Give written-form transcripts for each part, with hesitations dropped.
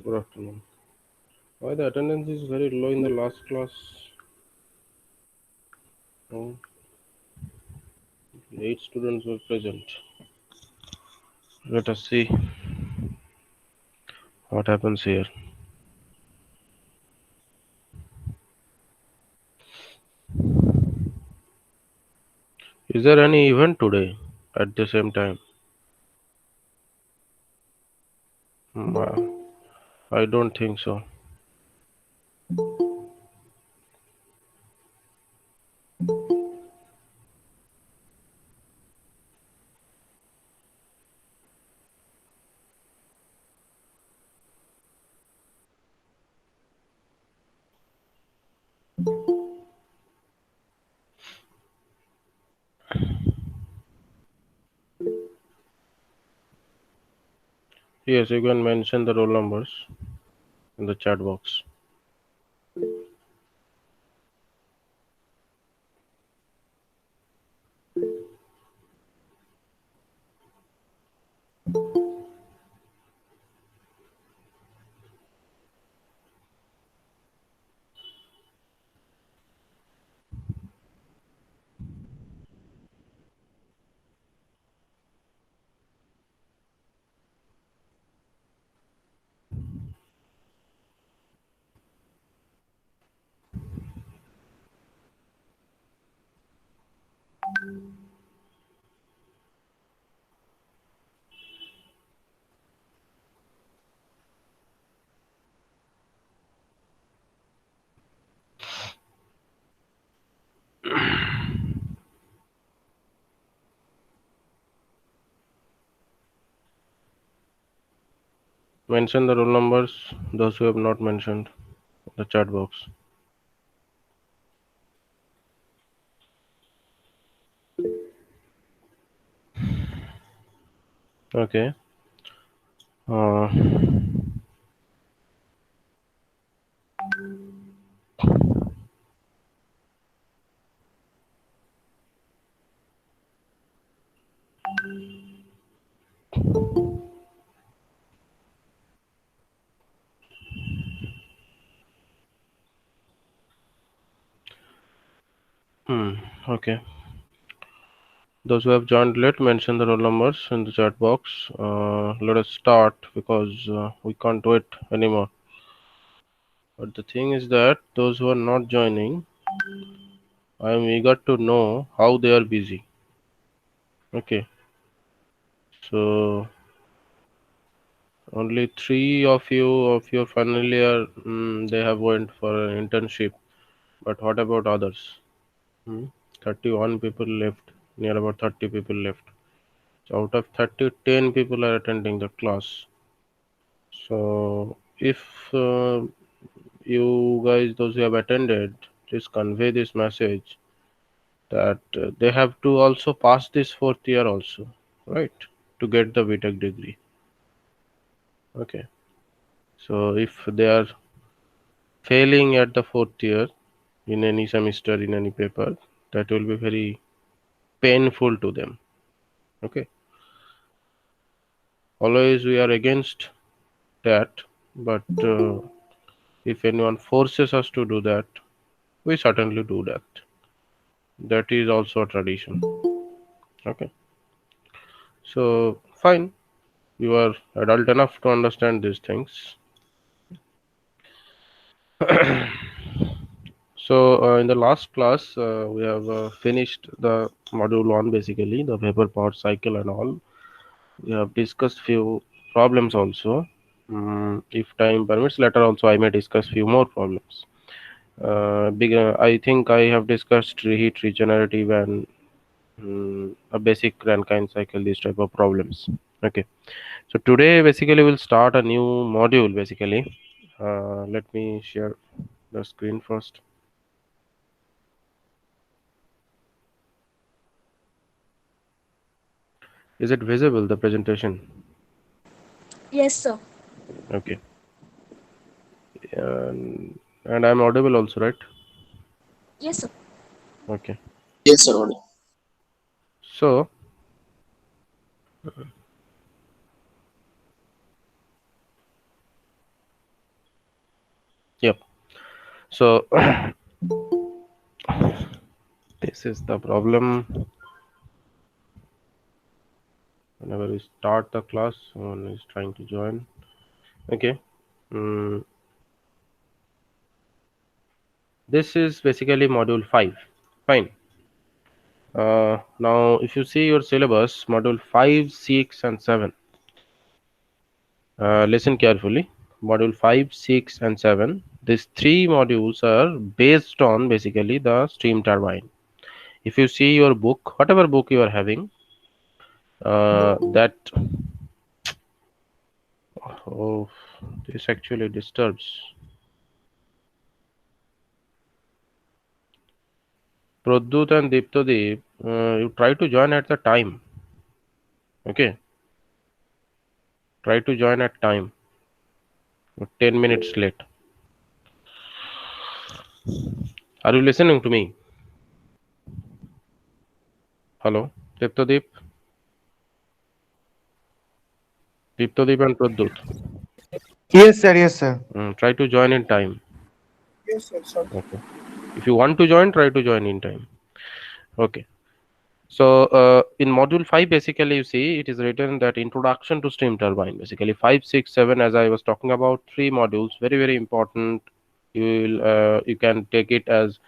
Good afternoon. Why the attendance is very low in the last class? Oh, 8 students were present. Let us see what happens here. Is there any event today at the same time? I don't think so. Yes, you can mention the roll numbers in the chat box. Mention the roll numbers, those who have not mentioned, in the chat box. Okay. Uh, okay. Those who have joined late, mention the roll numbers in the chat box. Let us start because we can't wait anymore. But the thing is that those who are not joining, I am eager to know how they are busy. Okay, so only three of you of your familiar they have went for an internship. But what about others? Hmm? 31 people left, near about 30 people left. So out of 30, 10 people are attending the class. So if you guys, those who have attended, please convey this message that they have to also pass this fourth year also, right? To get the BTech degree. Okay. So if they are failing at the fourth year in any semester in any paper, that will be very painful to them. Okay. Always we are against that, but if anyone forces us to do that, we certainly do that. That is also a tradition. Okay. So fine, you are adult enough to understand these things. So in the last class, we have finished the module one, basically the vapor power cycle and all. We have discussed few problems also. If time permits, later also I may discuss few more problems. I think I have discussed reheat, regenerative, and a basic Rankine cycle, these type of problems. Okay. So today basically we'll start a new module basically. Let me share the screen first. Is it visible, the presentation? Yes, sir. Okay. And I'm audible also, right? Yes, sir. Okay. Yes, sir. So Yep. So this is the problem. Whenever we start the class, someone is trying to join. Okay. Mm, this is basically module 5. Fine. Now, if you see your syllabus, module 5, 6, and 7. Listen carefully. Module 5, 6, and 7. These three modules are based on basically the steam turbine. If you see your book, whatever book you are having, that oh, this actually disturbs. Pradut and Diptodeep, you try to join at the time. Okay, try to join at time. 10 minutes late. Are you listening to me? Hello, Diptodeep, Diptodeep and Pradut. Yes, sir. Yes, sir. Try to join in time. Yes, sir. Sure. Okay. If you want to join, try to join in time. Okay. So in module 5, basically, you see it is written that introduction to steam turbine. Basically, 5, 6, 7, as I was talking about, three modules, very, very important. You can take it as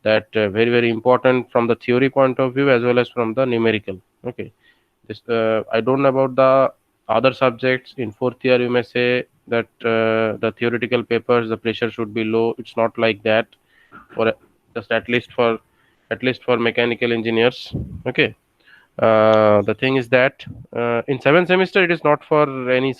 that very, very important from the theory point of view as well as from the numerical. Okay. This I don't know about the other subjects. In fourth year, you may say that the theoretical papers, the pressure should be low. It's not like that. For just at least for mechanical engineers. Okay. The thing is that in seventh semester it is not for any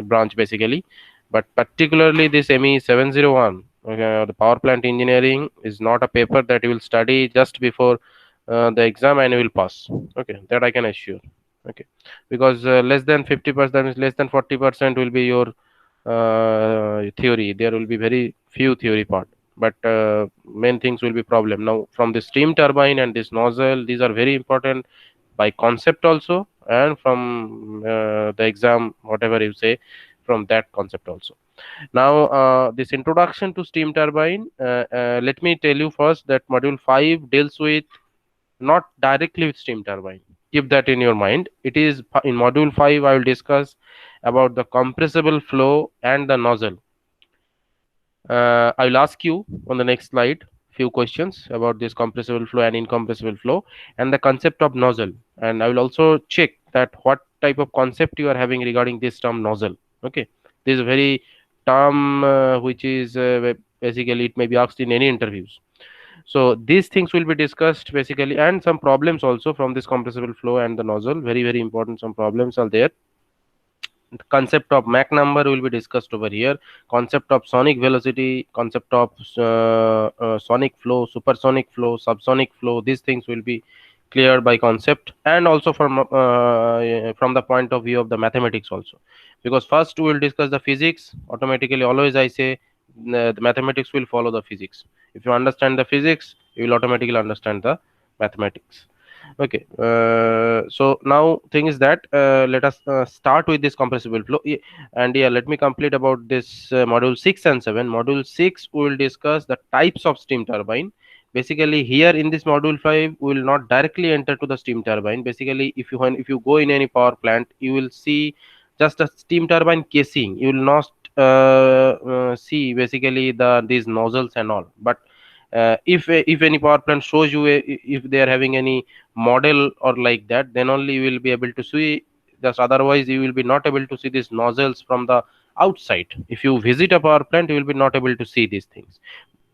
branch basically, but particularly this ME 701, the power plant engineering is not a paper that you will study just before the exam and you will pass. Okay, that I can assure. Okay, because less than 50%, less than 40% will be your theory. There will be very few theory part, but main things will be problem. Now from the steam turbine and this nozzle, these are very important by concept also, and from the exam, whatever you say, from that concept also. Now this introduction to steam turbine, let me tell you first that module 5 deals with not directly with steam turbine. Keep that in your mind. It is in module 5 I will discuss about the compressible flow and the nozzle. I will ask you on the next slide few questions about this compressible flow and incompressible flow and the concept of nozzle, and I will also check that what type of concept you are having regarding this term nozzle. Okay, this is a very term which is basically it may be asked in any interviews. So these things will be discussed basically, and some problems also from this compressible flow and the nozzle. Very, very important, some problems are there. The concept of Mach number will be discussed over here. Concept of sonic velocity, concept of sonic flow, supersonic flow, subsonic flow. These things will be cleared by concept, and also from the point of view of the mathematics also. Because first we will discuss the physics. Automatically, always I say the mathematics will follow the physics. If you understand the physics, you will automatically understand the mathematics. Okay, so now thing is that let us start with this compressible flow. And yeah, let me complete about this module 6 and 7. Module 6 we will discuss the types of steam turbine. Basically here in this module 5 we will not directly enter to the steam turbine. Basically if you go in any power plant, you will see just a steam turbine casing. You will not see basically the these nozzles and all. But if any power plant shows you if they are having any model or like that, then only you will be able to see. Just otherwise you will be not able to see these nozzles from the outside. If you visit a power plant, you will be not able to see these things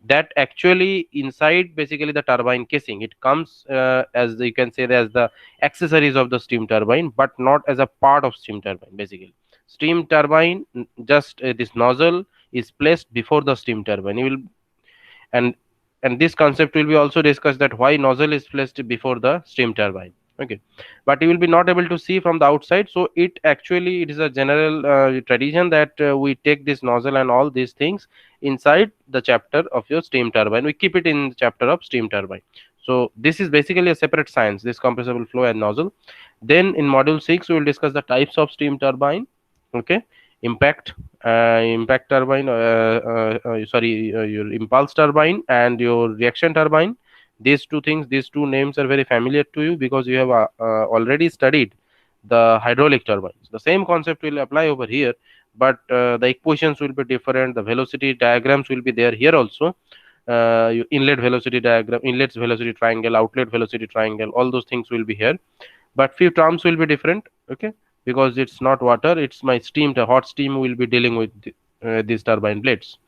that actually inside basically the turbine casing. It comes as you can say as the accessories of the steam turbine, but not as a part of steam turbine. Basically steam turbine, just this nozzle is placed before the steam turbine. You will, and this concept will be also discussed that why nozzle is placed before the steam turbine. Okay, but you will be not able to see from the outside. So it actually it is a general tradition that we take this nozzle and all these things inside the chapter of your steam turbine. We keep it in the chapter of steam turbine. So this is basically a separate science, this compressible flow and nozzle. Then in module 6 we will discuss the types of steam turbine. Okay, impact impact turbine, your impulse turbine and your reaction turbine. These two things, these two names are very familiar to you because you have already studied the hydraulic turbines. The same concept will apply over here, but the equations will be different. The velocity diagrams will be there here also. Inlet velocity diagram, inlet velocity triangle, outlet velocity triangle, all those things will be here, but few terms will be different. Okay, because it's not water, it's my steam, the hot steam will be dealing with these turbine blades.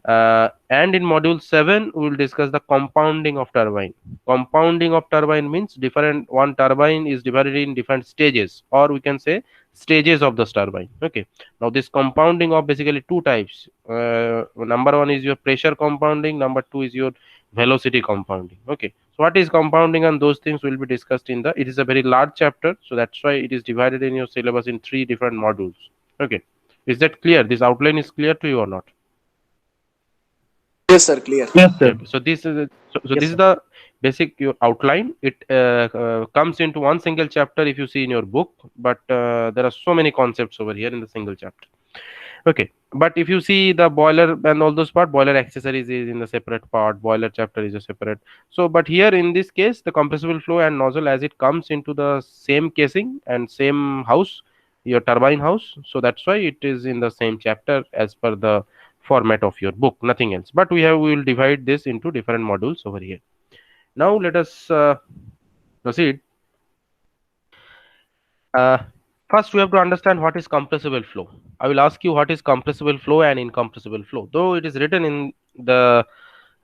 And in module 7 we will discuss the compounding of turbine. Compounding of turbine means different, one turbine is divided in different stages, or we can say stages of the turbine. Okay, now this compounding of basically two types. Number one is your pressure compounding, number two is your velocity compounding. Okay, so what is compounding and those things will be discussed in the, it is a very large chapter, so that's why it is divided in your syllabus in 3 different modules. Okay, is that clear? This outline is clear to you or not? Yes, sir. Clear. Yes, sir. So this is Yes, this is sir. the basic your outline. It comes into one single chapter if you see in your book, but there are so many concepts over here in the single chapter. Okay, but if you see the boiler and all those part, boiler accessories is in the separate part, boiler chapter is a separate. So but here in this case, the compressible flow and nozzle, as it comes into the same casing and same house, your turbine house, so that's why it is in the same chapter as per the format of your book, nothing else. But we will divide this into different modules over here. Now let us proceed. uh, First, we have to understand what is compressible flow. I will ask you what is compressible flow and incompressible flow. Though it is written in the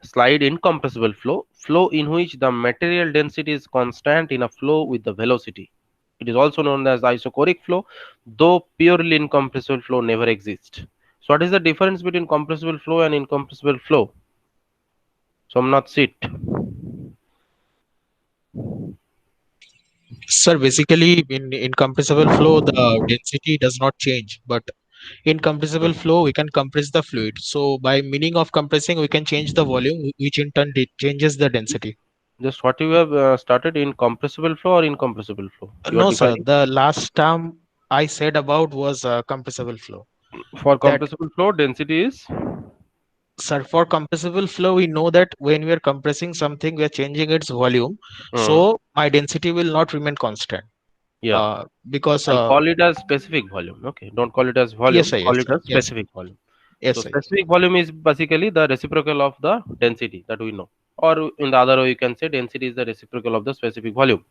slide, incompressible flow, flow in which the material density is constant in a flow with the velocity. It is also known as isochoric flow, though purely incompressible flow never exists. So, what is the difference between compressible flow and incompressible flow? Somnath, sit. Sir, basically in incompressible flow, the density does not change, but in compressible flow, we can compress the fluid. So by meaning of compressing, we can change the volume, which in turn changes the density. Just what you have started, in compressible flow or incompressible flow? You are No, sir, defining. the last term I said about was compressible flow. For That, compressible flow, density is. sir, for compressible flow, we know that when we are compressing something, we are changing its volume. Hmm. So my density will not remain constant. Yeah, Because and call it as specific volume. Okay, don't call it as yes, volume, sir, call yes, it sir, as yes, specific volume. So yes, sir, yes. specific volume is basically the reciprocal of the density that we know, or in the other way you can say density is the reciprocal of the specific volume.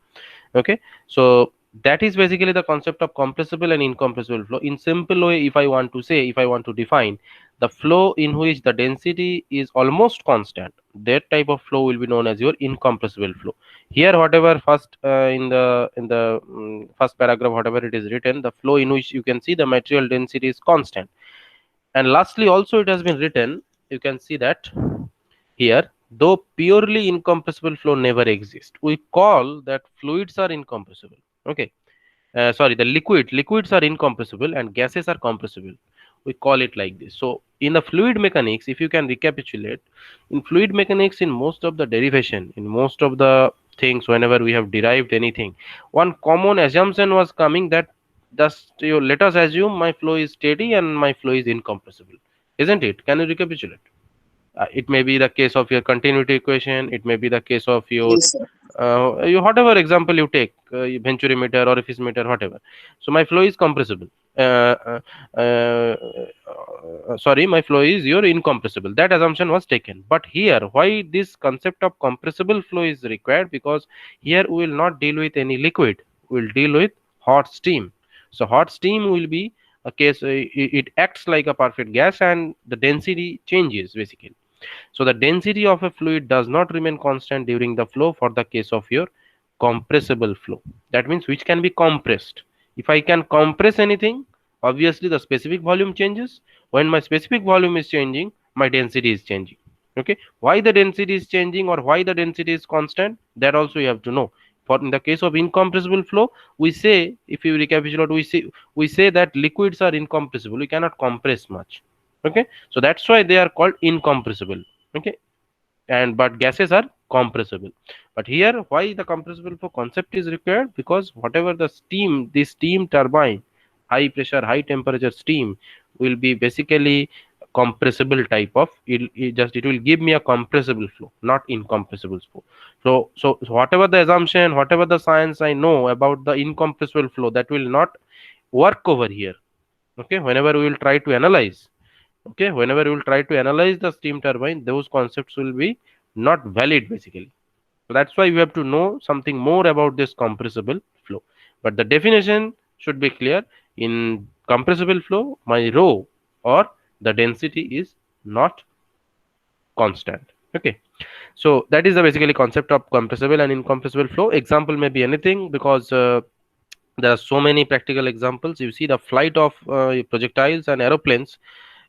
Okay, so that is basically the concept of compressible and incompressible flow. In simple way, if I want to say, if I want to define the flow in which the density is almost constant, that type of flow will be known as your incompressible flow. Here whatever first in the first paragraph, whatever it is written, the flow in which you can see the material density is constant. And lastly also it has been written, you can see that here, though purely incompressible flow never exists, we call that fluids are incompressible. Okay, sorry, the liquids are incompressible and gases are compressible. We call it like this. So in the fluid mechanics, if you can recapitulate, in fluid mechanics, in most of the derivation, in most of the things, whenever we have derived anything, one common assumption was coming that just you let us assume my flow is steady and my flow is incompressible, isn't it? Can you recapitulate? It may be the case of your continuity equation, it may be the case of your Yes, sir. whatever example you take, venturi meter, orifice meter, whatever. So my flow is compressible, uh, uh, uh, sorry, my flow is your incompressible. That assumption was taken. But here, why this concept of compressible flow is required? Because here we will not deal with any liquid, we will deal with hot steam. So hot steam will be a case, it acts like a perfect gas and the density changes basically. So the density of a fluid does not remain constant during the flow for the case of your compressible flow. That means which can be compressed. If I can compress anything, obviously the specific volume changes. When my specific volume is changing, my density is changing. Okay, why the density is changing or why the density is constant, that also you have to know. For in the case of incompressible flow, we say, if you recapitulate, we say that liquids are incompressible, we cannot compress much. Okay, so that's why they are called incompressible. Okay, and but gases are compressible. But here, why the compressible flow concept is required? Because whatever the steam, the steam turbine high pressure, high temperature steam will be basically compressible type of, it will give me a compressible flow, not incompressible flow. So whatever the assumption, whatever the science I know about the incompressible flow, that will not work over here. Okay, whenever we will try to analyze, okay, whenever we will try to analyze the steam turbine, those concepts will be not valid basically. So that's why we have to know something more about this compressible flow. But the definition should be clear. In compressible flow, my rho or the density is not constant. Okay. So that is the basically concept of compressible and incompressible flow. Example may be anything, because there are so many practical examples. You see the flight of projectiles and aeroplanes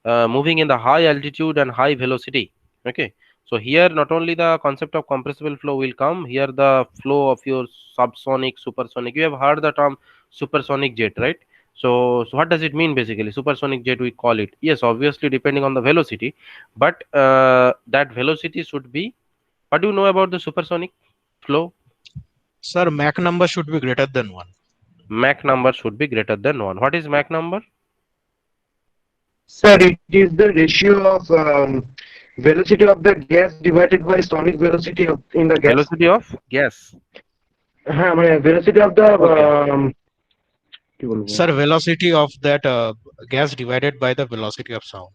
moving in the high altitude and high velocity. Okay, so here not only the concept of compressible flow will come here, the flow of your subsonic, supersonic. You have heard the term supersonic jet, right? So what does it mean basically? Supersonic jet we call it. Yes, obviously depending on the velocity, but that velocity should be, what do you know about the supersonic flow? Sir, Mach number should be greater than 1. Mach number should be greater than 1. What is Mach number? Sir, it is the ratio of velocity of the gas divided by sonic velocity of in the gas. Velocity of gas. Velocity of the Okay. Sir, velocity of that gas divided by the velocity of sound.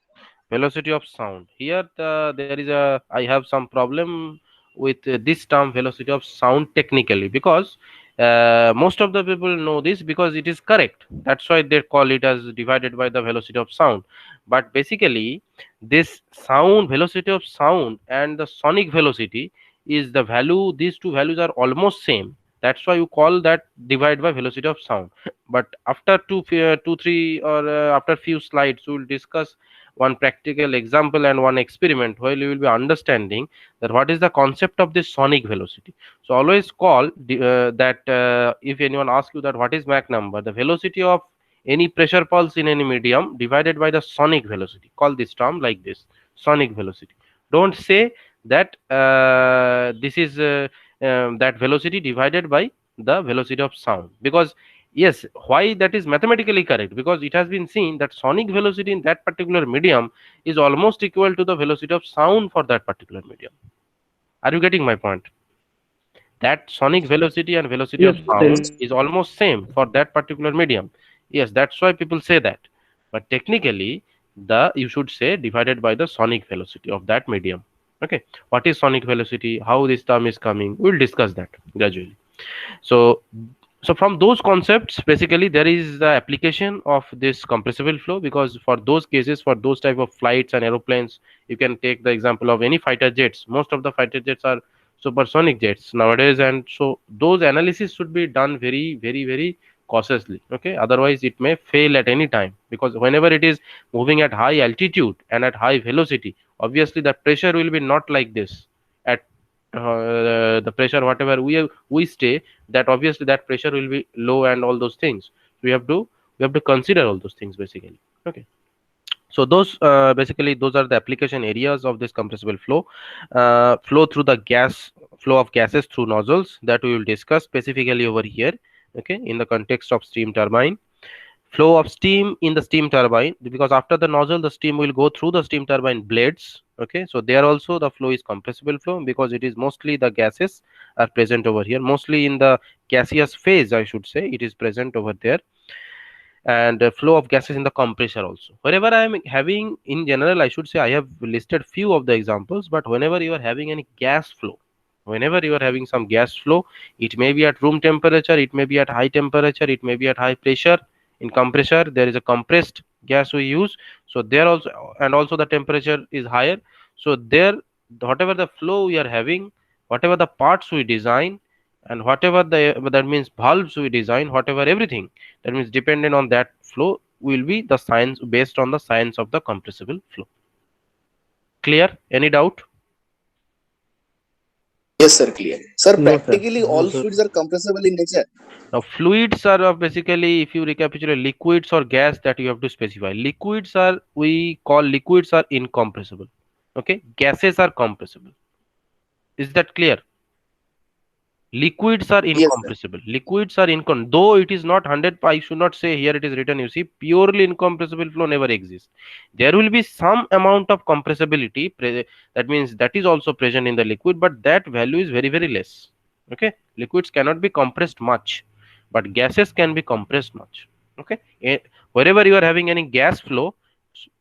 Velocity of sound. Here there is a, I have some problem with this term velocity of sound technically, because most of the people know this because it is correct, that's why they call it as divided by the velocity of sound. But basically this sound, velocity of sound and the sonic velocity is the value, these two values are almost same, that's why you call that divide by velocity of sound. But after two three or after few slides we will discuss one practical example and one experiment where you will be understanding that what is the concept of this sonic velocity. So always call that if anyone asks you that what is Mach number, the velocity of any pressure pulse in any medium divided by the sonic velocity, call this term like this, sonic velocity. Don't say that this is that velocity divided by the velocity of sound, because yes, why that is mathematically correct, because it has been seen that sonic velocity in that particular medium is almost equal to the velocity of sound for that particular medium. Are you getting my point? That sonic velocity and velocity of yes, sound is almost same for that particular medium. Yes, that's why people say that. But technically the, you should say divided by the sonic velocity of that medium. Okay, what is sonic velocity, how this term is coming, we'll discuss that gradually. So from those concepts basically there is the application of this compressible flow, because for those cases, for those type of flights and aeroplanes, you can take the example of any fighter jets. Most of the fighter jets are supersonic jets nowadays, and so those analysis should be done very cautiously. Okay, otherwise it may fail at any time, because whenever it is moving at high altitude and at high velocity, obviously the pressure will be not like this at the pressure whatever we stay, that obviously that pressure will be low and all those things. So we have to consider all those things basically. Okay, so those basically those are the application areas of this compressible flow. Flow through the gas, flow of gases through nozzles, that we will discuss specifically over here. Okay, in the context of steam turbine. Flow of steam in the steam turbine, because after the nozzle the steam will go through the steam turbine blades. Okay, so there also the flow is compressible flow, because it is mostly the gases are present over here, mostly in the gaseous phase I should say, it is present over there. And flow of gases in the compressor also. Wherever I am having, in general I should say, I have listed few of the examples, but whenever you are having any gas flow, whenever you are having some gas flow, it may be at room temperature, it may be at high temperature, it may be at high pressure. In compressor there is a compressed gas we use, so there also, and also the temperature is higher. So there, whatever the flow we are having, whatever the parts we design, and whatever the, that means valves we design, whatever everything, that means dependent on that flow will be the science, based on the science of the compressible flow. Clear? Any doubt? Yes, sir, clear. Sir, No, sir. practically No, all sir. fluids are compressible in nature. Now fluids are basically, if you recapitulate, liquids or gas, that you have to specify. Liquids are, we call liquids are incompressible. Okay, gases are compressible. Is that clear? Liquids are Yes, sir. incompressible. Liquids are though it is not 100, I should not say here it is written, you see, purely incompressible flow never exists. There will be some amount of compressibility, that means that is also present in the liquid, but that value is very, very less. Okay, liquids cannot be compressed much, but gases can be compressed much. Okay, wherever you are having any gas flow,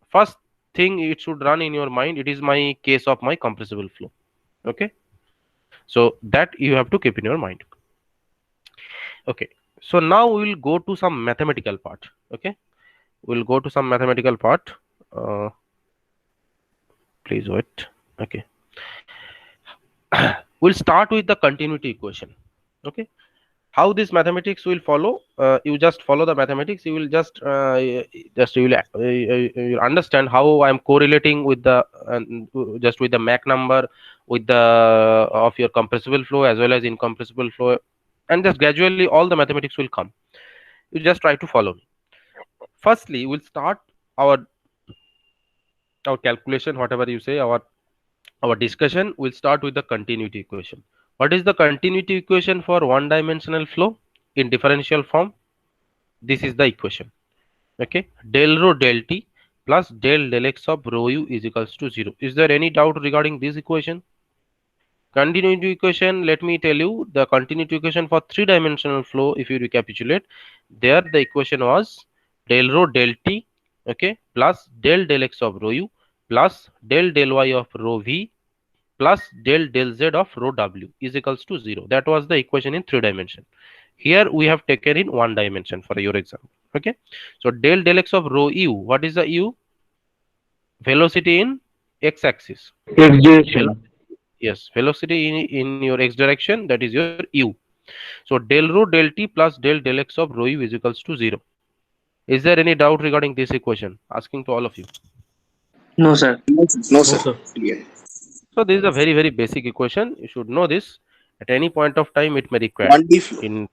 first thing it should run in your mind, it is my case of my compressible flow. Okay, so that you have to keep in your mind. Okay, so now we will go to some mathematical part. Okay, we'll go to some mathematical part. Please wait. Okay, we'll start with the continuity equation. Okay, how this mathematics will follow, you just follow the mathematics, you will just you'll understand how I'm correlating with the just with the Mach number, with the of your compressible flow as well as incompressible flow, and just gradually all the mathematics will come. You just try to follow me. Firstly, we'll start our calculation, whatever you say, our discussion will start with the continuity equation. What is the continuity equation for one dimensional flow in differential form? This is the equation. Okay, del rho del t plus del x of rho u is equals to 0. Is there any doubt regarding this equation? Continuity equation, let me tell you the continuity equation for three-dimensional flow. If you recapitulate, there the equation was del rho del t, okay, plus del x of rho u plus del y of rho v plus del z of rho w is equals to 0. That was the equation in 3 dimension. Here we have taken in 1 dimension for your example. Okay, so del x of rho u, what is the u? Velocity in x axis. X direction. Yes, velocity in your x direction, that is your u. So del rho del t plus del x of rho u is equals to 0. Is there any doubt regarding this equation? Asking to all of you. No, sir. No, sir. Clear. So this is a very, very basic equation. You should know this. At any point of time, it may require 1D flow. in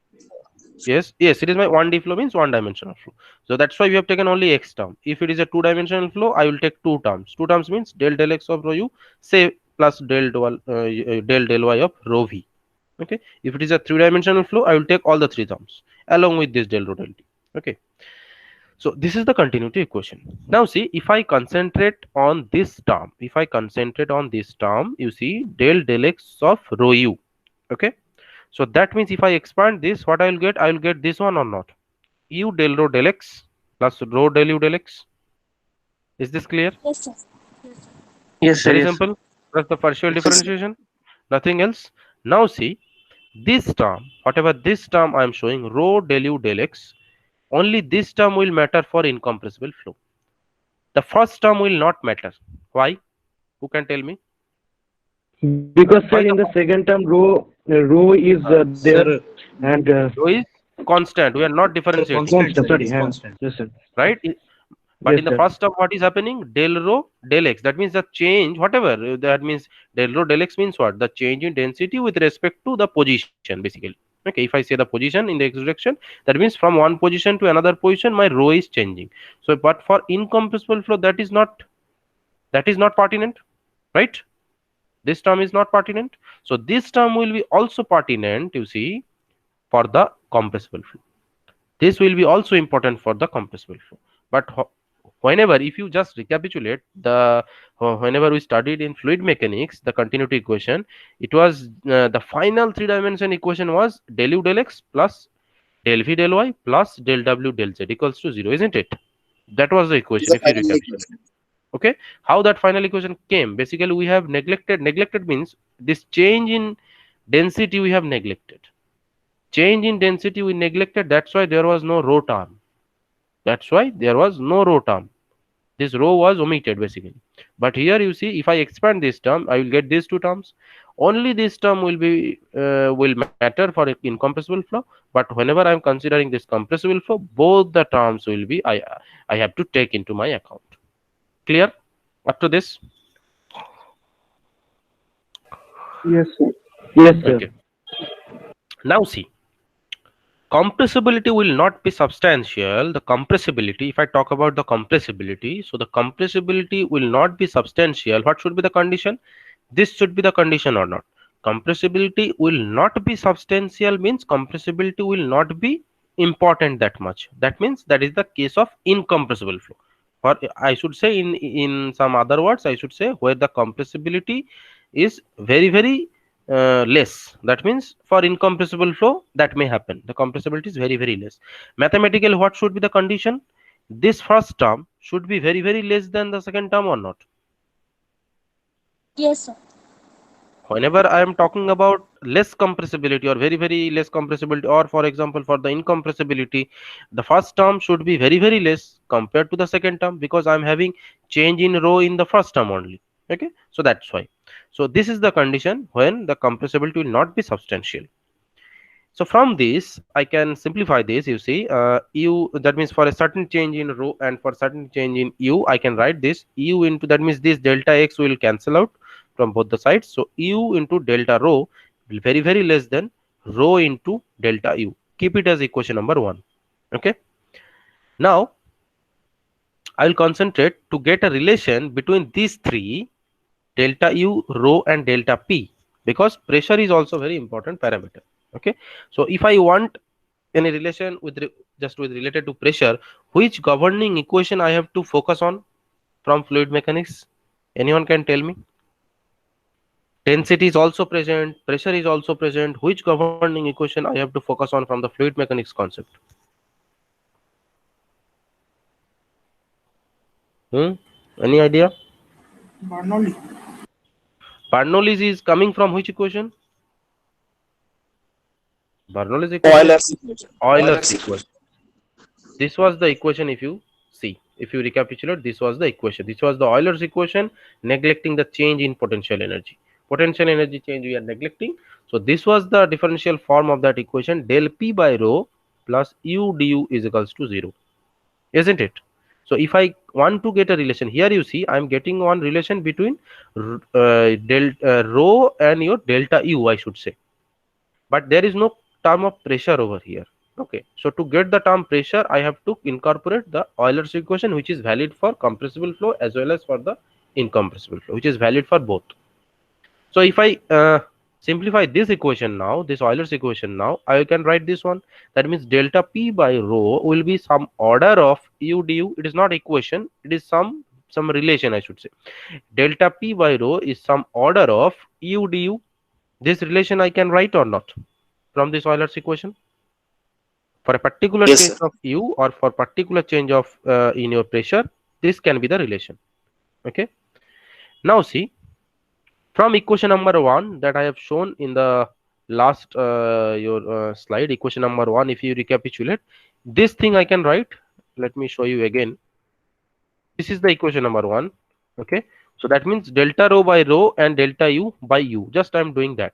yes, it is my 1D flow, means one dimensional flow. So that's why we have taken only x term. If it is a 2-dimensional flow, I will take 2 terms. 2 terms means del x of rho u, say, plus del y of rho v. Okay, if it is a 3-dimensional flow, I will take all the 3 terms along with this del rho del t. Okay, so this is the continuity equation. Now see, if I concentrate on this term, you see del x of rho u. Okay, so that means if I expand this, what I will get? I will get this one or not? U del rho del x plus rho del u del x. Is this clear? Yes, sir. Yes, sir. Yes, sir. Very Yes. simple. That's the partial Yes, sir. differentiation. Nothing else. Now see, this term, whatever this term I am showing, rho del u del x, only this term will matter for incompressible flow. The first term will not matter. Why? Who can tell me? Because sir, Why in the the second term, rho is there, and rho is constant. We are not differentiating. constant. Sorry, yes, sir. Right? But Yes, in the sir. first term, what is happening? Del rho del x. That means the change, whatever. That means del rho del x means what? The change in density with respect to the position, basically. Okay, if I say the position in the x direction, that means from one position to another position, my rho is changing. So, but for incompressible flow, that is not pertinent, right? This term is not pertinent. So this term will be also pertinent, you see, for the compressible flow. This will be also important for the compressible flow. But whenever, if you just recapitulate the whenever we studied in fluid mechanics the continuity equation, it was the final 3-dimension equation was del u del x plus del v del y plus del w del z equals to 0, isn't it? That was the equation. If you recapitulate. Okay, how that final equation came? Basically, we have neglected means this change in density we have neglected. Change in density we neglected. That's why there was no rho term. This rho was omitted basically. But here you see, if I expand this term, I will get these 2 terms. Only this term will be will matter for incompressible flow. But whenever I am considering this compressible flow, both the terms will be I have to take into my account. Clear up to this? Yes, sir. Yes, sir. Okay. Now see, compressibility will not be substantial. The compressibility, if I talk about the compressibility, so the compressibility will not be substantial. What should be the condition? This should be the condition or not? Compressibility will not be substantial means compressibility will not be important that much. That means that is the case of incompressible flow. Or I should say in some other words, I should say where the compressibility is very less. That means for incompressible flow that may happen. The compressibility is very less. Mathematical, what should be the condition? This first term should be very less than the second term or not? Yes, sir. Whenever I am talking about less compressibility or very less compressibility, or for example for the incompressibility, the first term should be very less compared to the second term, because I am having change in rho in the first term only. Okay, so that's why. So this is the condition when the compressibility will not be substantial. So from this I can simplify this. You see, u, that means for a certain change in rho and for certain change in u, I can write this u into, that means this delta x will cancel out from both the sides. So u into delta rho will very less than rho into delta u. Keep it as equation number 1. Okay, now I will concentrate to get a relation between these three, delta u, rho and delta p, because pressure is also very important parameter. Okay, so if I want any relation with just with related to pressure, which governing equation I have to focus on from fluid mechanics? Anyone can tell me? Density is also present, pressure is also present. Which governing equation I have to focus on from the fluid mechanics concept? Any idea? Bernoulli's is coming from which equation? Bernoulli's equation. Euler's equation. Euler's equation. This was the equation. If you see, if you recapitulate, this was the equation. This was the Euler's equation, neglecting the change in potential energy. Potential energy change we are neglecting. So this was the differential form of that equation, del p by rho plus u du is equals to 0, isn't it? So if I want to get a relation, here you see I am getting one relation between rho and your delta u, I should say, but there is no term of pressure over here. Okay, so to get the term pressure, I have to incorporate the Euler's equation, which is valid for compressible flow as well as for the incompressible flow, which is valid for both. So if I simplify this equation now, this Euler's equation now, I can write this one. That means delta p by rho will be some order of u du. It is not equation, it is some relation, I should say. Delta p by rho is some order of u du. This relation I can write or not from this Euler's equation? For a particular Yes, change sir. of u or for particular change of in your pressure, this can be the relation. Okay, now see, from equation number 1 that I have shown in the last your slide, equation number 1, if you recapitulate, this thing I can write. Let me show you again. This is the equation number 1. Okay, so that means delta rho by rho and delta u by u. Just I am doing that.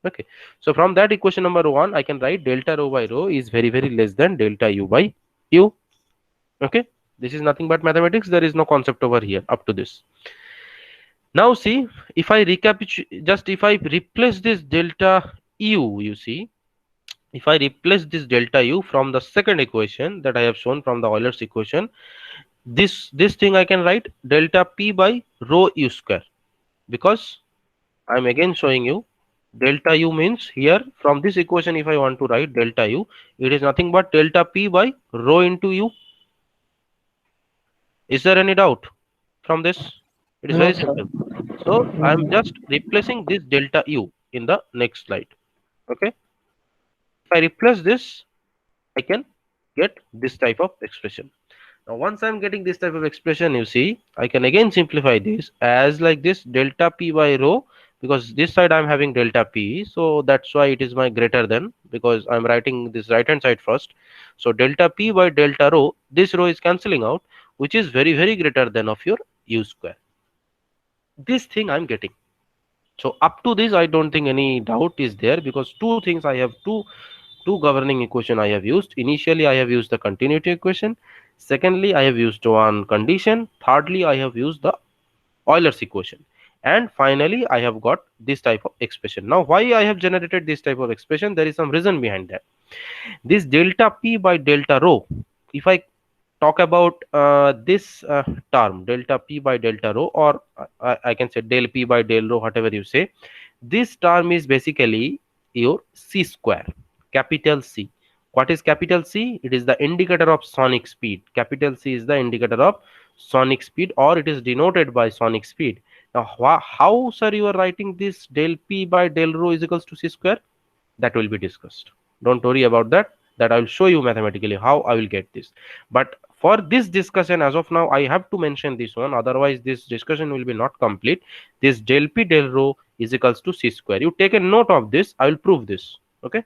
Okay, so from that equation number 1, I can write delta rho by rho is very less than delta u by u. Okay, this is nothing but mathematics. There is no concept over here up to this. Now see, if I recapitulate, just if I replace this delta u, you see, if I replace this delta u from the second equation that I have shown from the Euler's equation, this thing I can write delta p by rho u square, because I am again showing you delta u means here from this equation, if I want to write delta u, it is nothing but delta p by rho into u. Is there any doubt from this? It is very simple. So I am just replacing this delta u in the next slide. Okay, if I replace this, I can get this type of expression. Now once I am getting this type of expression, you see, I can again simplify this as like this delta p by rho, because this side I am having delta p, so that's why it is my greater than, because I am writing this right hand side first. So delta p by delta rho, this rho is cancelling out, which is very greater than of your u square. This thing I am getting. So up to this I don't think any doubt is there, because two things I have, two governing equation I have used. Initially I have used the continuity equation, secondly I have used one condition, thirdly I have used the Euler's equation, and finally I have got this type of expression. Now why I have generated this type of expression, there is some reason behind that. This delta p by delta rho, if I talk about this term delta P by delta rho, or I can say del P by del rho, whatever you say. This term is basically your C square, capital C. What is capital C? It is the indicator of sonic speed. Capital C is the indicator of sonic speed, or it is denoted by sonic speed. Now, how, sir, you are writing this del P by del rho is equals to C square? That will be discussed. Don't worry about that. That I will show you mathematically how I will get this. But for this discussion, as of now, I have to mention this one. Otherwise, this discussion will be not complete. This del P del rho is equals to C square. You take a note of this. I will prove this. Okay.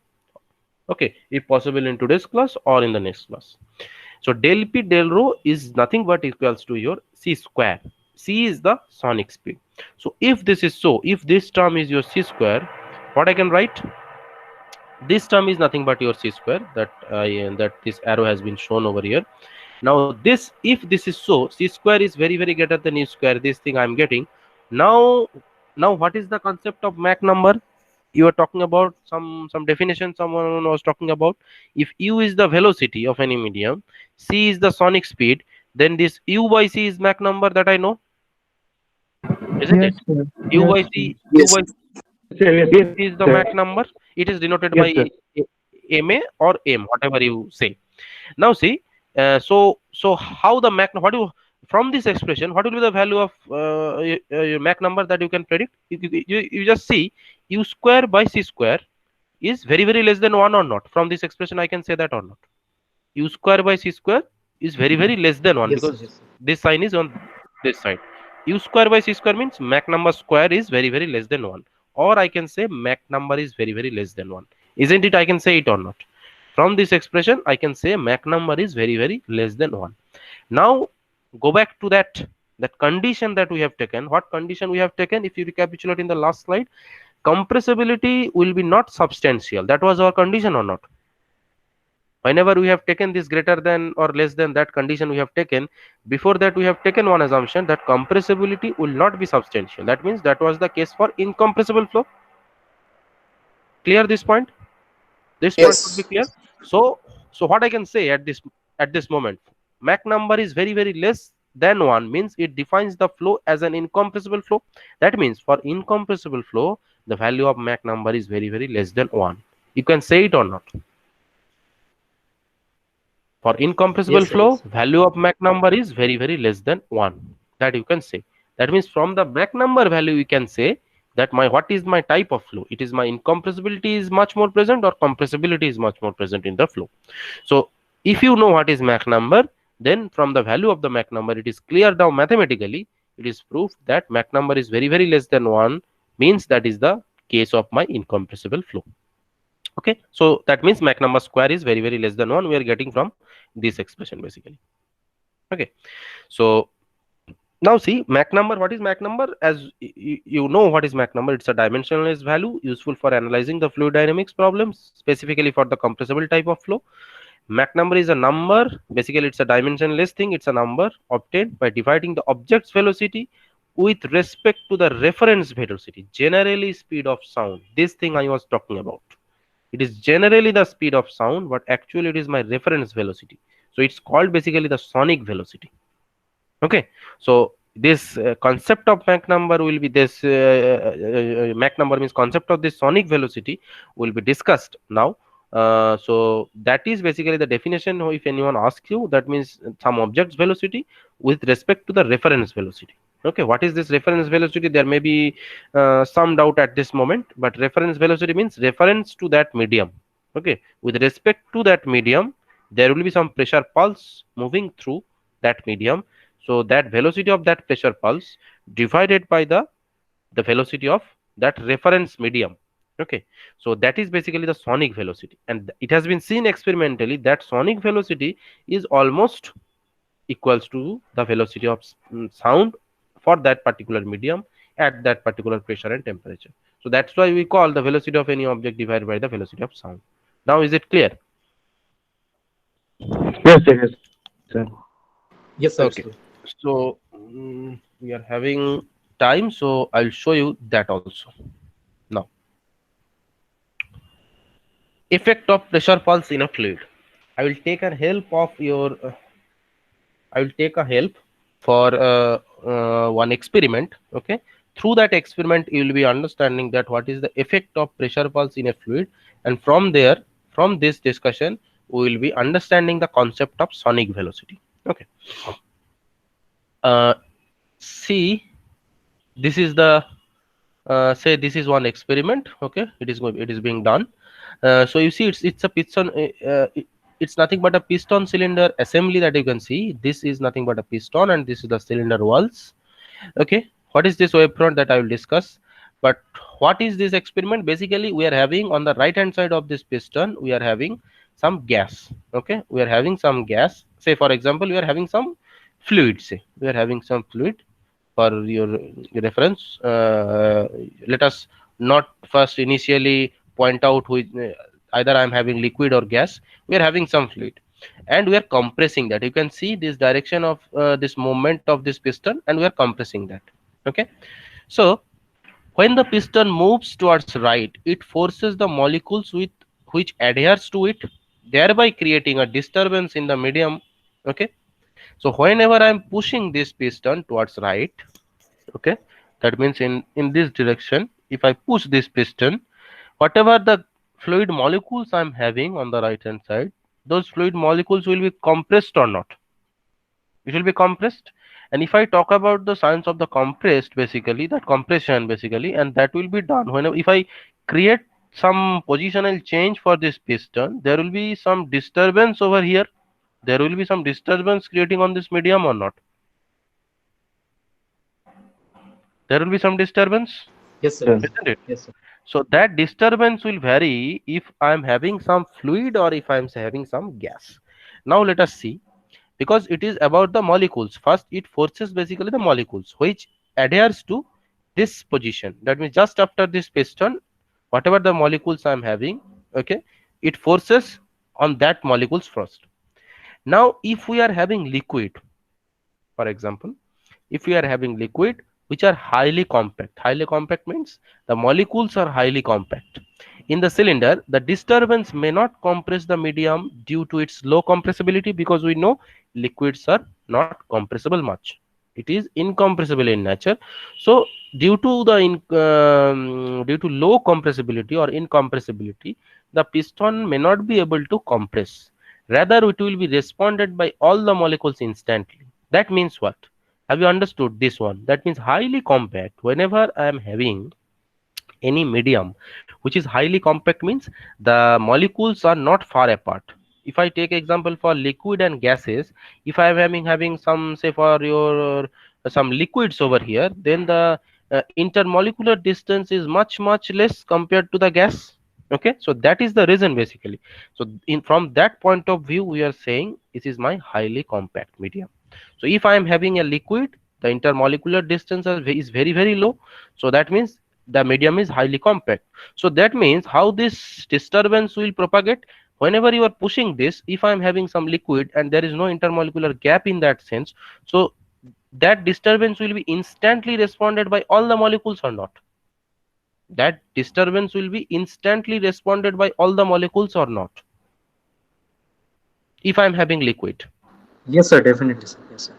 Okay. If possible in today's class or in the next class. So del P del rho is nothing but equals to your C square. C is the sonic speed. So if this is so, if this term is your C square, what I can write? This term is nothing but your C square, that that this arrow has been shown over here. Now this, if this is so, C square is very greater than U square. This thing I am getting. Now what is the concept of Mach number? You are talking about some definition someone was talking about. If U is the velocity of any medium, C is the sonic speed, then this U by C is Mach number, that I know, isn't Yes, it? sir. U Yes, by sir. C, U Yes. by Yes, C is the sir. Mach number. It is denoted Yes, by sir. MA or M, whatever you say. Now see, so how the Mach, what you, from this expression, what will be the value of your Mach number that you can predict? You just see U square by C square is very less than 1 or not. From this expression I can say that or not. U square by C square is very less than 1, Yes, sir. because Yes, sir. this sign is on this side. U square by C square means Mach number square is very less than 1, or I can say Mach number is very less than 1, isn't it? I can say it or not. From this expression I can say Mach number is very less than 1. Now go back to that condition that we have taken. What condition we have taken? If you recapitulate in the last slide, compressibility will be not substantial. That was our condition or not? Whenever we have taken this greater than or less than that condition we have taken, before that we have taken one assumption that compressibility will not be substantial. That means that was the case for incompressible flow. Clear this point? This point should be Yes. clear. So what I can say at this moment, Mach number is very less than 1 means it defines the flow as an incompressible flow. That means for incompressible flow, the value of Mach number is very less than 1. You can say it or not? For incompressible Yes, sir. flow, Yes, sir. value of Mach number is very less than 1. That you can say. That means from the Mach number value, you can say that what is my type of flow? It is my incompressibility is much more present, or compressibility is much more present in the flow. So if you know what is Mach number, then from the value of the Mach number, it is clear now mathematically. It is proved that Mach number is very less than 1, means that is the case of my incompressible flow. Okay, so that means Mach number square is very less than 1. We are getting from this expression basically. Okay, so now see Mach number. What is Mach number? As you know what is Mach number, it's a dimensionless value useful for analyzing the fluid dynamics problems, specifically for the compressible type of flow. Mach number is a number. Basically it's a dimensionless thing. It's a number obtained by dividing the object's velocity with respect to the reference velocity, generally speed of sound. This thing I was talking about. It is generally the speed of sound, but actually it is my reference velocity. So it's called basically the sonic velocity. Okay, so this concept of Mach number will be this Mach number means concept of this sonic velocity will be discussed now. So that is basically the definition. If anyone asks you, that means some object's velocity with respect to the reference velocity. Okay, what is this reference velocity? There may be some doubt at this moment, but reference velocity means reference to that medium. Okay, with respect to that medium, there will be some pressure pulse moving through that medium. So that velocity of that pressure pulse divided by the velocity of that reference medium. Okay, so that is basically the sonic velocity, and it has been seen experimentally that sonic velocity is almost equals to the velocity of sound for that particular medium at that particular pressure and temperature. So that's why we call the velocity of any object divided by the velocity of sound. Now is it clear? Yes, sir. Yes, sir. Yes, sir. Okay. So we are having time, so I'll show you that also. Now, effect of pressure pulse in a fluid. I will take a help of your I will take a help for one experiment. Okay, through that experiment you will be understanding that what is the effect of pressure pulse in a fluid, and from there, from this discussion, we will be understanding the concept of sonic velocity. Okay, see, this is the say this is one experiment. Okay, it is being done. So you see, it's a piston. It's nothing but a piston cylinder assembly that you can see. This is nothing but a piston, and this is the cylinder walls. Okay, what is this wavefront that I will discuss? But what is this experiment? Basically, we are having on the right hand side of this piston, we are having some gas. Okay, we are having some gas. Say for example, we are having some fluid. Say we are having some fluid. For your reference, let us not first initially point out which either I am having liquid or gas. We are having some fluid, and we are compressing that. You can see this direction of this movement of this piston, and we are compressing that. Okay, so when the piston moves towards right, it forces the molecules with which adheres to it, thereby creating a disturbance in the medium. Okay, so whenever I am pushing this piston towards right, okay, that means in this direction, if I push this piston, whatever the fluid molecules I'm having on the right hand side, those fluid molecules will be compressed or not. It will be compressed. And if I talk about the science of the compressed, basically that compression basically, and that will be done whenever if I create some positional change for this piston, there will be some disturbance over here. There will be some disturbance creating on this medium or not. There will be some disturbance, Yes, sir. isn't it? Yes, sir. So that disturbance will vary if I am having some fluid or if I am having some gas. Now let us see, because it is about the molecules. First, it forces basically the molecules which adheres to this position. That means just after this piston, whatever the molecules I am having, okay, it forces on that molecules first. Now, if we are having liquid, for example, if we are having liquid which are highly compact means the molecules are highly compact. In the cylinder, the disturbance may not compress the medium due to its low compressibility, because we know liquids are not compressible much. It is incompressible in nature. So due to due to low compressibility or incompressibility, the piston may not be able to compress. Rather, it will be responded by all the molecules instantly. That means what? Have you understood this one? That means highly compact. Whenever I am having any medium which is highly compact means the molecules are not far apart. If I take example for liquid and gases, if I am having some, say for your some liquids over here, then the intermolecular distance is much less compared to the gas. Okay, so that is the reason basically. So in from that point of view, we are saying this is my highly compact medium. So if I am having a liquid, the intermolecular distance is very low, so that means the medium is highly compact. So that means how this disturbance will propagate, whenever you are pushing this, if I am having some liquid and there is no intermolecular gap in that sense, so that disturbance will be instantly responded by all the molecules or not? That disturbance will be instantly responded by all the molecules or not, if I am having liquid? Yes, sir. Definitely, sir. Yes,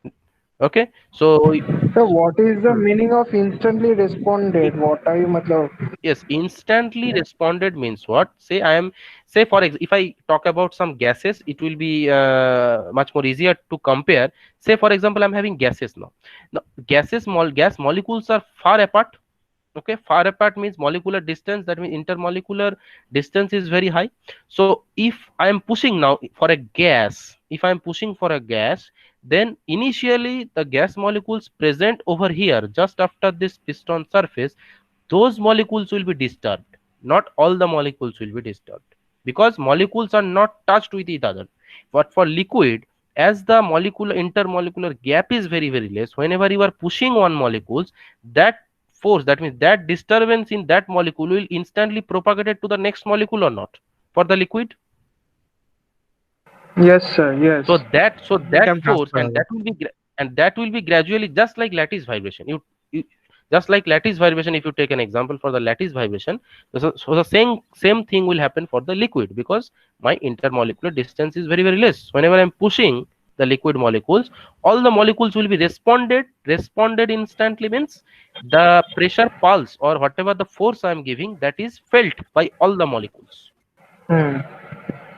sir. Okay, so So what is the meaning of instantly responded? What are you matlab? yes, instantly responded means what? Say I am, say for example, if I talk about some gases, it will be much more easier to compare. Say for example, I'm having gases now. Now gas molecules are far apart. Okay, far apart means molecular distance, that means intermolecular distance is very high. So if I am pushing now for a gas, if I am pushing for a gas, then initially the gas molecules present over here just after this piston surface, those molecules will be disturbed. Not all the molecules will be disturbed, because molecules are not touched with each other. But for liquid, as the molecular intermolecular gap is very less, whenever you are pushing one molecules, that force, that means that disturbance in that molecule will instantly propagated to the next molecule or not, for the liquid? Yes, sir. Yes. So that Can force, transfer. and that will be gradually, just like lattice vibration. You just like lattice vibration, if you take an example for the lattice vibration, so the same thing will happen for the liquid, because my intermolecular distance is very less. Whenever I'm pushing, the liquid molecules, all the molecules will be responded instantly means the pressure pulse or whatever the force I am giving, that is felt by all the molecules. Hmm.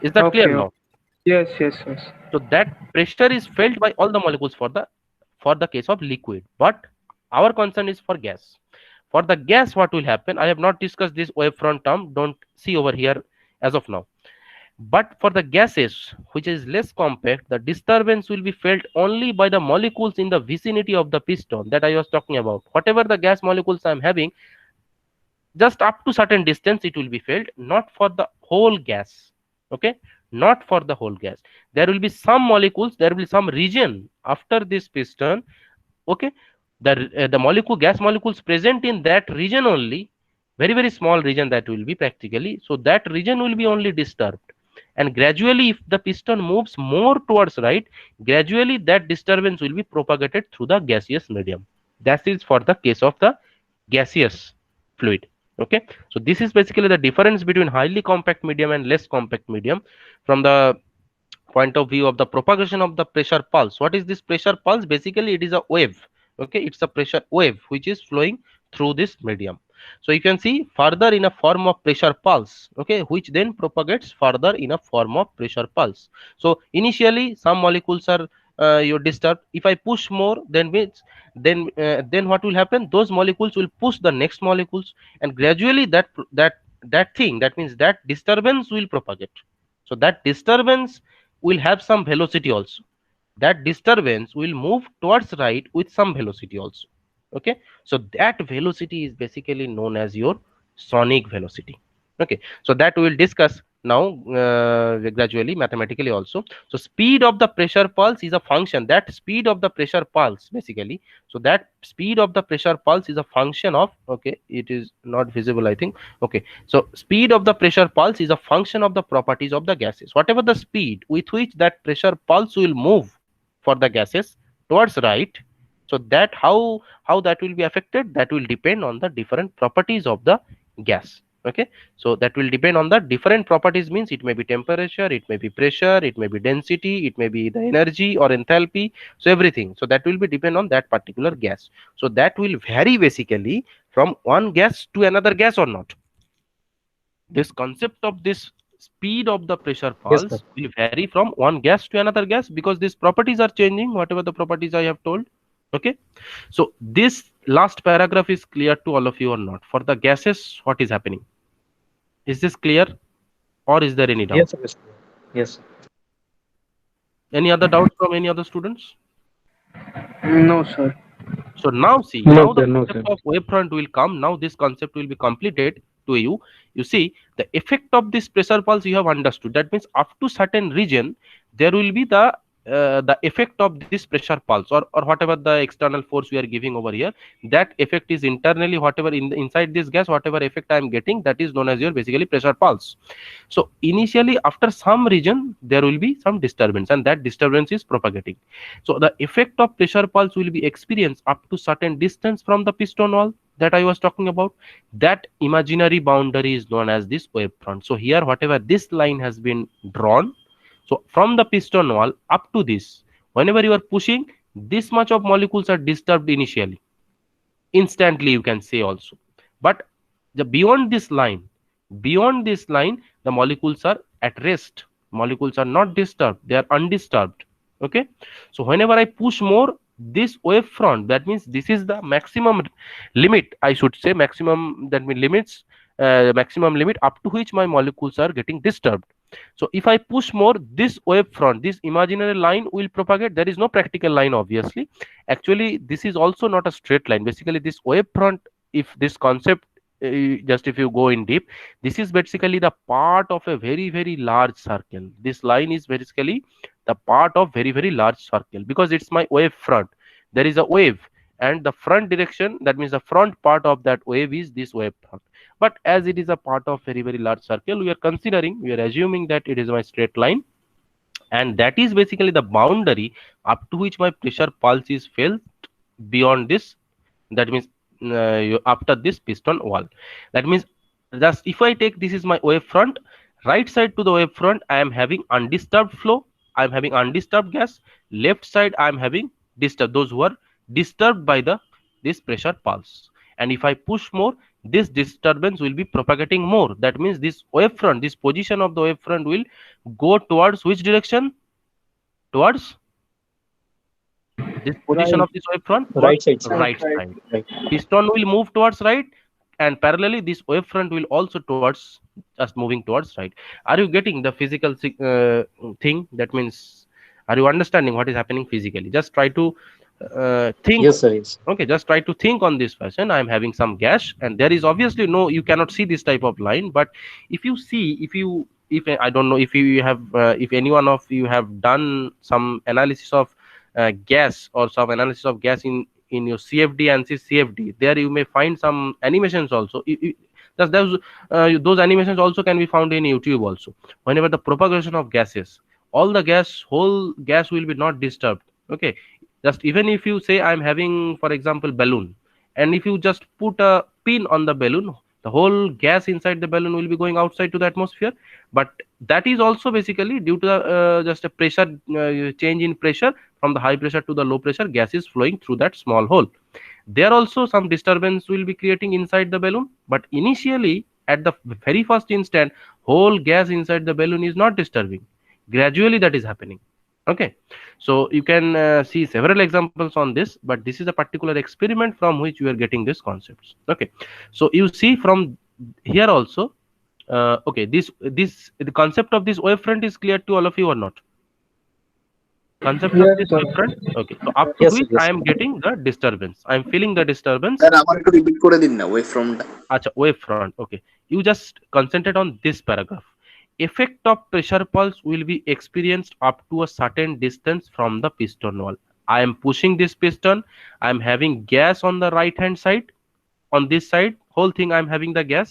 Is that clear Okay. now? Yes, yes, yes. So that pressure is felt by all the molecules for the case of liquid, but our concern is for gas. For the gas, what will happen? I have not discussed this wavefront term. Don't see over here as of now. But for the gases, which is less compact, the disturbance will be felt only by the molecules in the vicinity of the piston that I was talking about. Whatever the gas molecules I am having, just up to certain distance it will be felt, not for the whole gas. Okay, not for the whole gas. There will be some molecules, there will be some region after this piston. Okay, the molecule, gas molecules present in that region only, very small region that will be practically, so that region will be only disturbed, and gradually if the piston moves more towards right, gradually that disturbance will be propagated through the gaseous medium. That is for the case of the gaseous fluid. Okay, so this is basically the difference between highly compact medium and less compact medium from the point of view of the propagation of the pressure pulse. What is this pressure pulse? Basically it is a wave. Okay, it's a pressure wave which is flowing through this medium. So you can see further in a form of pressure pulse, okay, which then propagates further in a form of pressure pulse. So initially some molecules are you disturbed. If I push more, then then what will happen? Those molecules will push the next molecules, and gradually that thing, that means that disturbance will propagate. So that disturbance will have some velocity also. That disturbance will move towards right with some velocity also. Okay, so that velocity is basically known as your sonic velocity. Okay, so that we will discuss now gradually mathematically also. So speed of the pressure pulse is a function, that speed of the pressure pulse basically, so that speed of the pressure pulse is a function of, okay, it is not visible I think. Okay, so speed of the pressure pulse is a function of the properties of the gases. Whatever the speed with which that pressure pulse will move for the gases towards right, so that how that will be affected, that will depend on the different properties of the gas. Okay, so that will depend on the different properties, means it may be temperature, it may be pressure, it may be density, it may be the energy or enthalpy, so everything. So that will be depend on that particular gas. So that will vary basically from one gas to another gas or not. This concept of this speed of the pressure Yes, pulse sir. will vary from one gas to another gas because these properties are changing, whatever the properties I have told. Okay, so this last paragraph is clear to all of you or not? For the gases, what is happening? Is this clear or is there any doubt? Yes, sir. Yes. Any other doubts from any other students? No, sir. So now see, No, now the sir, no, concept sir. of wavefront will come. Now this concept will be completed to you. You see, the effect of this pressure pulse you have understood. That means up to certain region, there will be the effect of this pressure pulse or whatever the external force we are giving over here. That effect is internally whatever inside this gas, whatever effect I am getting, that is known as your basically pressure pulse. So initially after some region there will be some disturbance and that disturbance is propagating. So the effect of pressure pulse will be experienced up to certain distance from the piston wall that I was talking about. That imaginary boundary is known as this wavefront. So here whatever this line has been drawn, so from the piston wall up to this, whenever you are pushing, this much of molecules are disturbed initially, instantly you can say also. But the beyond this line, the molecules are at rest, molecules are not disturbed, they are undisturbed. Okay, so whenever I push more, this wave front, that means this is the maximum limit, I should say maximum, that means limits, maximum limit up to which my molecules are getting disturbed. So if I push more, this wave front, this imaginary line will propagate. There is no practical line obviously. Actually this is also not a straight line. Basically this wave front, if this concept just if you go in deep, this is basically the part of a very large circle. This line is basically the part of very large circle because it's my wave front. There is a wave and the front direction, that means the front part of that wave is this wave front. But as it is a part of very large circle, we are assuming that it is my straight line, and that is basically the boundary up to which my pressure pulse is felt beyond this, that means after this piston wall. That means just if I take this is my wave front, right side to the wave front I am having undisturbed flow, I'm having undisturbed gas, left side I'm having disturbed, those who are disturbed by this pressure pulse. And if I push more, this disturbance will be propagating more. That means this wavefront, this position of the wavefront will go towards which direction? Towards this position of this wavefront? Right side, sir. Right side. Right. Piston will move towards right, and parallelly this wavefront will also towards just moving towards right. Are you getting the physical thing? That means, are you understanding what is happening physically? Just try to think. Yes, sir. Yes. Okay, just try to think on this fashion. I'm having some gas, and there is obviously no, you cannot see this type of line, but if you see, if I don't know if you have if any one of you have done some analysis of gas, or some analysis of gas in your CFD and CFD, there you may find some animations also. Just those animations also can be found in YouTube also. Whenever the propagation of gases, all the whole gas will be not disturbed. Okay, just even if you say I'm having, for example, balloon, and if you just put a pin on the balloon, the whole gas inside the balloon will be going outside to the atmosphere. But that is also basically due to just a pressure change in pressure. From the high pressure to the low pressure, gas is flowing through that small hole. There also some disturbance will be creating inside the balloon, but initially at the very first instant, whole gas inside the balloon is not disturbing. Gradually that is happening. Okay, so you can see several examples on this, but this is a particular experiment from which you are getting these concepts. Okay, so you see from here also, okay, the concept of this wavefront is clear to all of you or not? Concept of this wavefront. Okay, so up to Yes, which yes. I am getting the disturbance, I am feeling the disturbance. Sir আমার একটু repeat করে দিন না wave ফ্রমটা। Acha, wavefront. Okay, you just concentrate on this paragraph. Effect of pressure pulse will be experienced up to a certain distance from the piston wall. I am pushing this piston, I am having gas on the right hand side. On this side, whole thing I'm having the gas.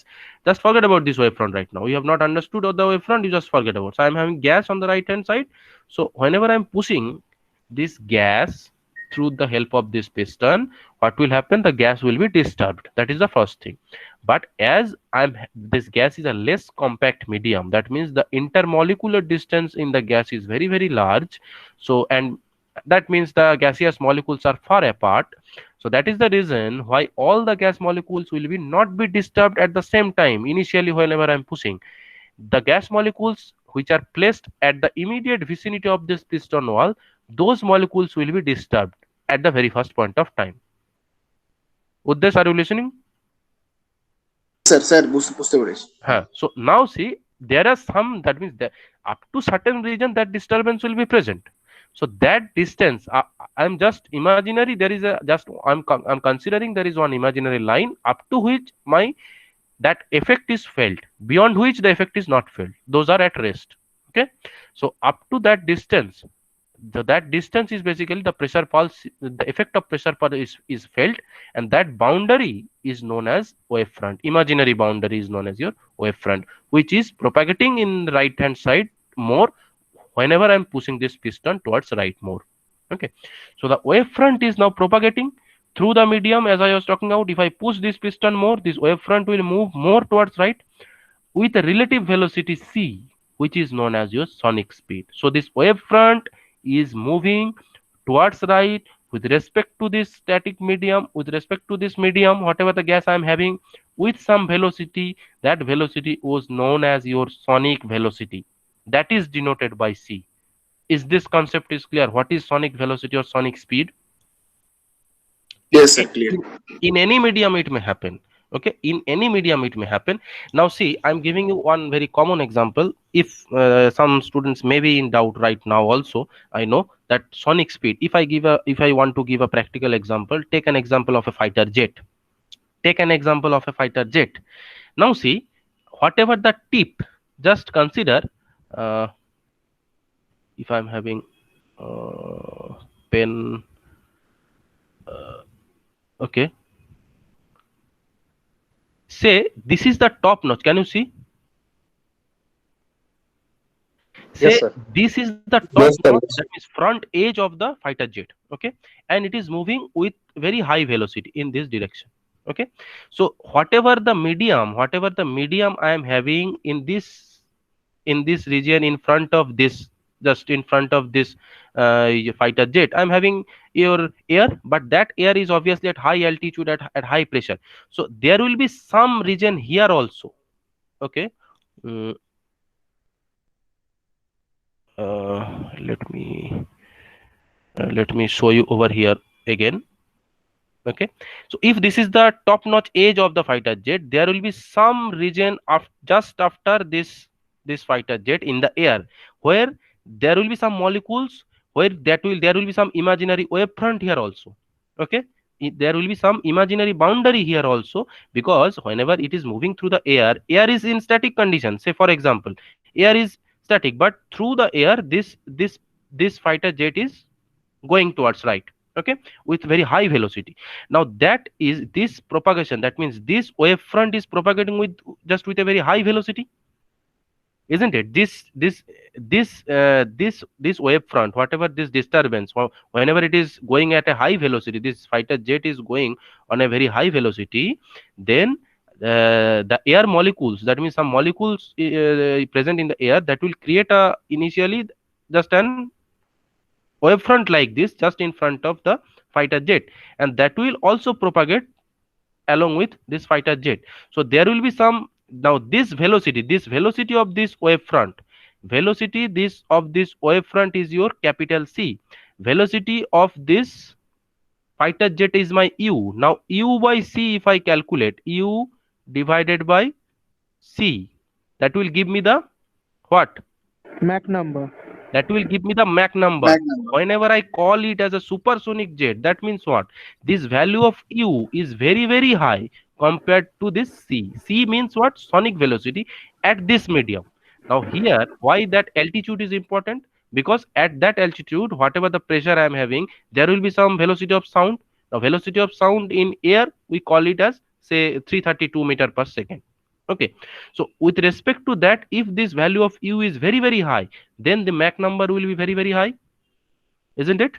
Just forget about this wavefront right now. You have not understood the wavefront, you just forget about. So I'm having gas on the right hand side. So whenever I'm pushing this gas through the help of this piston, what will happen? The gas will be disturbed. That is the first thing. But as this gas is a less compact medium, that means the intermolecular distance in the gas is very, very large. So, and that means the gaseous molecules are far apart. So that is the reason why all the gas molecules will be not be disturbed at the same time. Initially, whenever I'm pushing, the gas molecules which are placed at the immediate vicinity of this piston wall, those molecules will be disturbed at the very first point of time. Uddesh, are you listening? Sir sir বুঝতে পেরেছি। So now see, there are some, that means that up to certain region that disturbance will be present. So that distance, I'm just imaginary, there is a just I'm considering there is one imaginary line up to which that effect is felt, beyond which the effect is not felt. Those are at rest. Okay, so up to that distance, that distance is basically the pressure pulse, the effect of pressure pulse is felt, and that boundary is known as wavefront. Imaginary boundary is known as your wavefront, which is propagating in the right hand side more whenever I'm pushing this piston towards right more. Okay, so the wavefront is now propagating through the medium. As I was talking about, if I push this piston more, this wavefront will move more towards right with a relative velocity c, which is known as your sonic speed. So this wavefront is moving towards right with respect to this static medium, with respect to this medium, whatever the gas I am having, with some velocity. That velocity was known as your sonic velocity. That is denoted by c. Is this concept is clear? What is sonic velocity or sonic speed? Yes, sir, clear. In any medium it may happen. Okay, in any medium it may happen. Now see, I'm giving you one very common example. If some students may be in doubt right now also, I know that sonic speed, if I want to give a practical example, take an example of a fighter jet. Take an example of a fighter jet. Now see, whatever the tip, just consider if I'm having pen, okay, say this is the top notch. Can you see? Say Yes, sir. this is the top Yes, sir. notch, that is front edge of the fighter jet. Okay, and it is moving with very high velocity in this direction. Okay, so whatever the medium I am having in this region in front of this just in front of this fighter jet, I'm having your air, but that air is obviously at high altitude, at high pressure. So there will be some region here also. Okay. Mm, let me show you over here again. Okay, so if this is the top notch edge of the fighter jet, there will be some region of just after this fighter jet in the air where there will be some molecules, where there will be some imaginary wave front here also. Okay, there will be some imaginary boundary here also, because whenever it is moving through the air is in static condition. Say for example, air is static, but through the air this fighter jet is going towards right. Okay, with very high velocity. Now that is this propagation, that means this wave front is propagating with just with a very high velocity, isn't it? This wave front, whatever this disturbance, whenever it is going at a high velocity, this fighter jet is going on a very high velocity, then the air molecules, that means some molecules present in the air, that will create a initially just an wave front like this just in front of the fighter jet, and that will also propagate along with this fighter jet. So there will be some, now this velocity of this wave front, velocity this of this wave front is your capital C. Velocity of this fighter jet is my u. Now u by c, if I calculate u divided by c, that will give me the what? Mach number. That will give me the Mach number. Mach number. Whenever I call it as a supersonic jet, that means what? This value of u is very, very high compared to this c. C means what? Sonic velocity at this medium. Now here, why that altitude is important? Because at that altitude, whatever the pressure I am having, there will be some velocity of sound. Now velocity of sound in air, we call it as say 332 meter per second. Okay, so with respect to that, if this value of u is very, very high, then the Mach number will be very, very high, isn't it?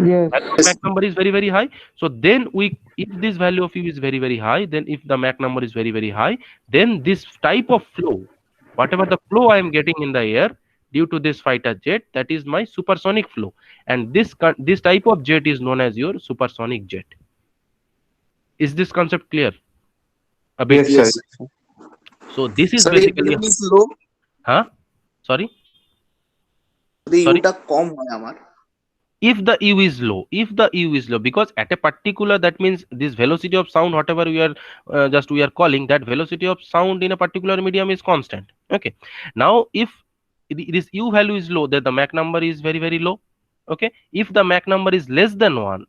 Yes. Mach number is very, very high. So then if this value of u is very, very high, then if the Mach number is very, very high, then this type of flow, whatever the flow I am getting in the air due to this fighter jet, that is my supersonic flow, and this type of jet is known as your supersonic jet. Is this concept clear? A bit. Yes, sir. Yes. So this is Sir, basically, if is low, huh? Sorry. the Sorry? ইউটা কম হয় আমার। If the u is low, because at a particular, that means this velocity of sound, whatever we are calling, that velocity of sound in a particular medium is constant. Okay, now if this u value is low, then the Mach number is very, very low. Okay, if the Mach number is less than 1,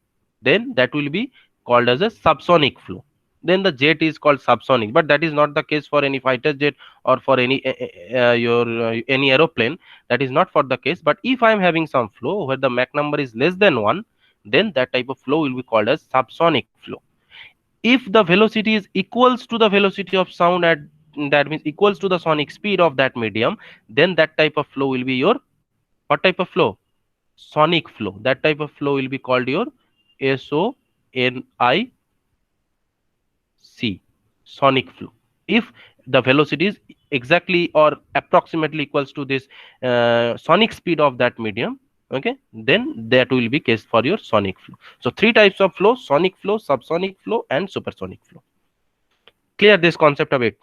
then that will be called as a subsonic flow. Then the jet is called subsonic, but that is not the case for any fighter jet or for any any aeroplane. That is not for the case. But if I am having some flow where the Mach number is less than 1, then that type of flow will be called as subsonic flow. If the velocity is equals to the velocity of sound, at that means equals to the sonic speed of that medium, then that type of flow will be your what type of flow? Sonic flow. That type of flow will be called your SONIC, sonic flow. If the velocity is exactly or approximately equals to this sonic speed of that medium, okay, then that will be case for your sonic flow. So three types of flow: sonic flow, subsonic flow, and supersonic flow. Clear this concept of it?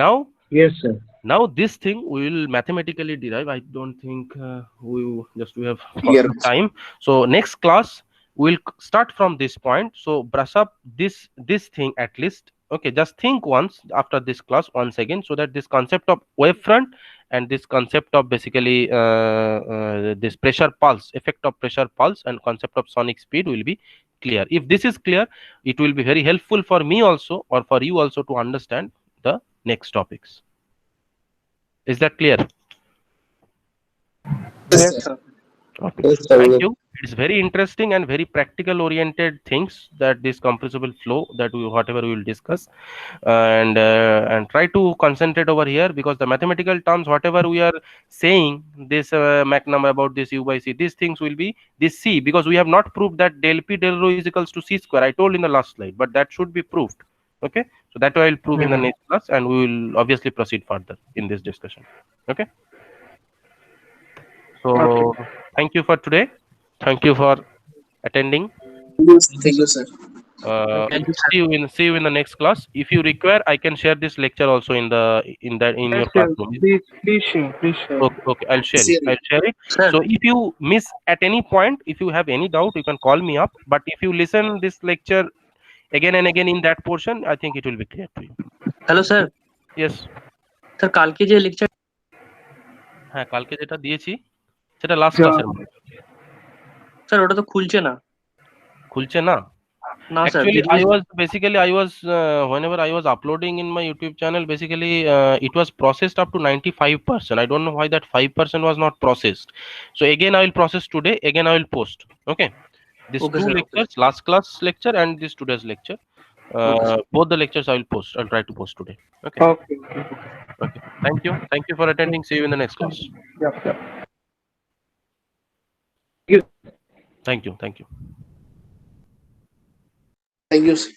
Now, Yes, sir. now this thing we will mathematically derive. I don't think we have Clear. time. So next class we'll start from this point. So brush up this thing at least. Okay, just think once after this class once again, so that this concept of wavefront and this concept of basically this pressure pulse, effect of pressure pulse, and concept of sonic speed will be clear. If this is clear, it will be very helpful for me also, or for you also, to understand the next topics. Is that clear? Yes, sir. Okay. Yes, sir. Thank you. It's very interesting and very practical oriented things, that this compressible flow, that whatever we will discuss, and try to concentrate over here, because the mathematical terms, whatever we are saying, this Mach number about this u by c, these things will be this c, because we have not proved that del p del rho is equals to c square. I told in the last slide, but that should be proved. Okay, so that I will prove in the next class, and we will obviously proceed further in this discussion. Okay. So thank you for today. Thank you for attending. Thank you, sir. Thank you, sir. See you in the next class. If you require, I can share this lecture also in Yes, your yes. classroom. Please share. Please share. Okay, okay, I'll share it. See you. I'll share it. Sir, So if you miss at any point, if you have any doubt, you can call me up. But if you listen this lecture again and again in that portion, I think it will be clear to you. hello sir. Yes. Sir, কালকে যে lecture হ্যাঁ, কালকে যেটা দিয়েছি সেটা last Yeah. ক্লাসের মধ্যে। Sir ওটা তো খুলছে না। খুলছে না? না sir, Actually, video I was whenever I was uploading in my YouTube channel, basically it was processed up to 95%. I don't know why that 5% was not processed. So again, I will process today. Again, I will post. Okay. These Okay, two sir, okay. lectures, last class lecture and this today's lecture. Okay. Both the lectures I will post. I'll try to post today. Okay. Okay. Okay. Thank you. Thank you for attending. See you in the next class. Yep. Yep. Thank you. Thank you. Thank you, sir.